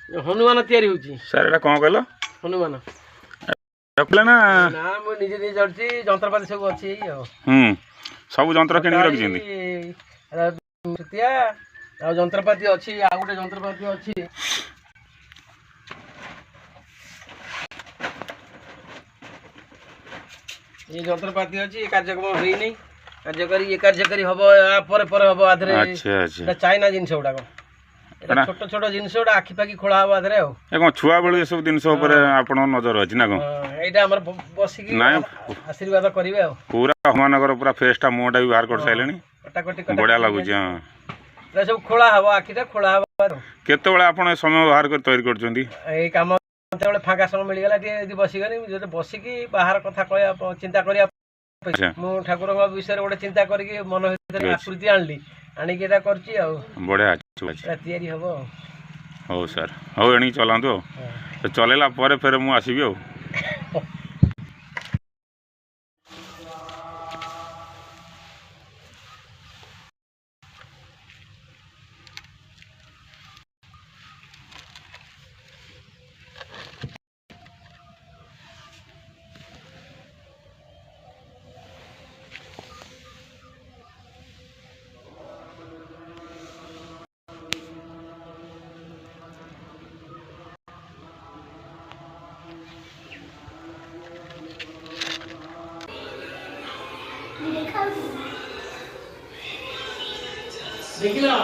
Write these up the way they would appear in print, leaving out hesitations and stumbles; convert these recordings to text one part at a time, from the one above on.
हनुमान तैयारी होची सर एटा कोन कहलो हनुमान रखले ना ना मो निजे निजे जड़ची जंत्रपाति सब अछि यो सब जंत्र किनि रखि जेंदी छतिया आ जंत्रपाति अछि आ गुटे जंत्रपाति अछि ये जंत्रपाति अछि कार्यक्रम होई नै कार्यकारी हबो आ पर हबो आधरे अच्छा अच्छा चाइना जिंस उडा को छोट छोट जिनस गुड़ा आखि पाखि खोला हवा आधरे कौन छुआ बेलू ये सब जिनस आपण नजर अच्छी ना कौन एटा हमर बसिकी आशीर्वाद करिवे पूरा हनुमानगर पूरा फेसटा मुहटा भी बाहर कर साइलेनी बढ़िया लगुच हां सब खोला हवा आखिटा खोला हवा केते बेला आपण समय बाहर कर तैयारी करछंती ए काम बेले फांका समय मिल गला टी बसी गनी जते बसिकी बाहर कथा कहया चिंता करिया मु ठाकुर विषय गोटे चिंता करके मन भीतर आकृति आनली आनिक एटा करची आ बढ़िया तैयारी हबो हो सर हो एणी चलांतो तो चलेला परे फेर मु आसीबी हो देखिला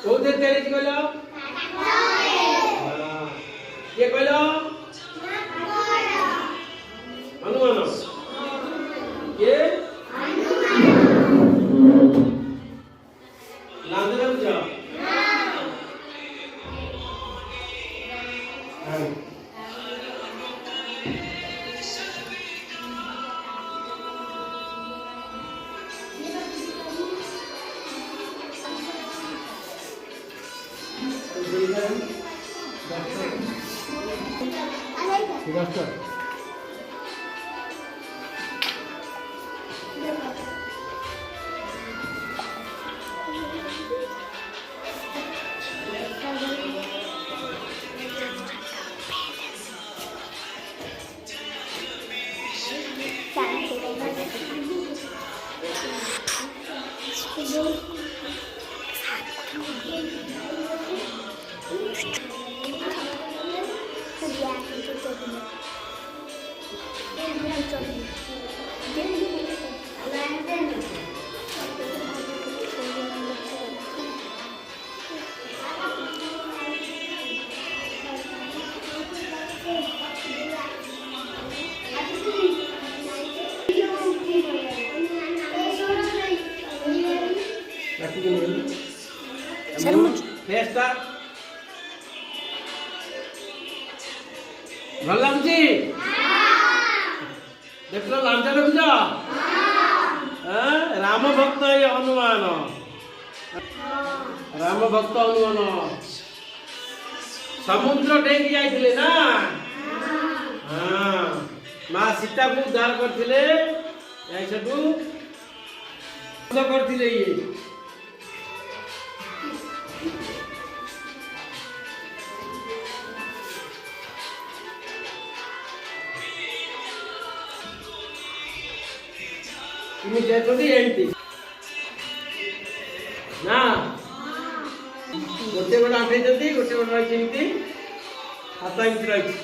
ओ दे तेरे जी कहलो ये कहलो हनुमान ये नांदे बुझा फेस्टा भल लगुची देखलो लांजा देखुछ राम भक्त ये हनुमान राम भक्त हनुमान समुद्र डेंगी जाइथिले ना हां मां सीता को उद्धार करथिले याई सेटू करथिले ये इमे जेतोडी एंटी ना गोटे बड़ा आठे जदी गोटे बड़ा चिंती हाता इम रही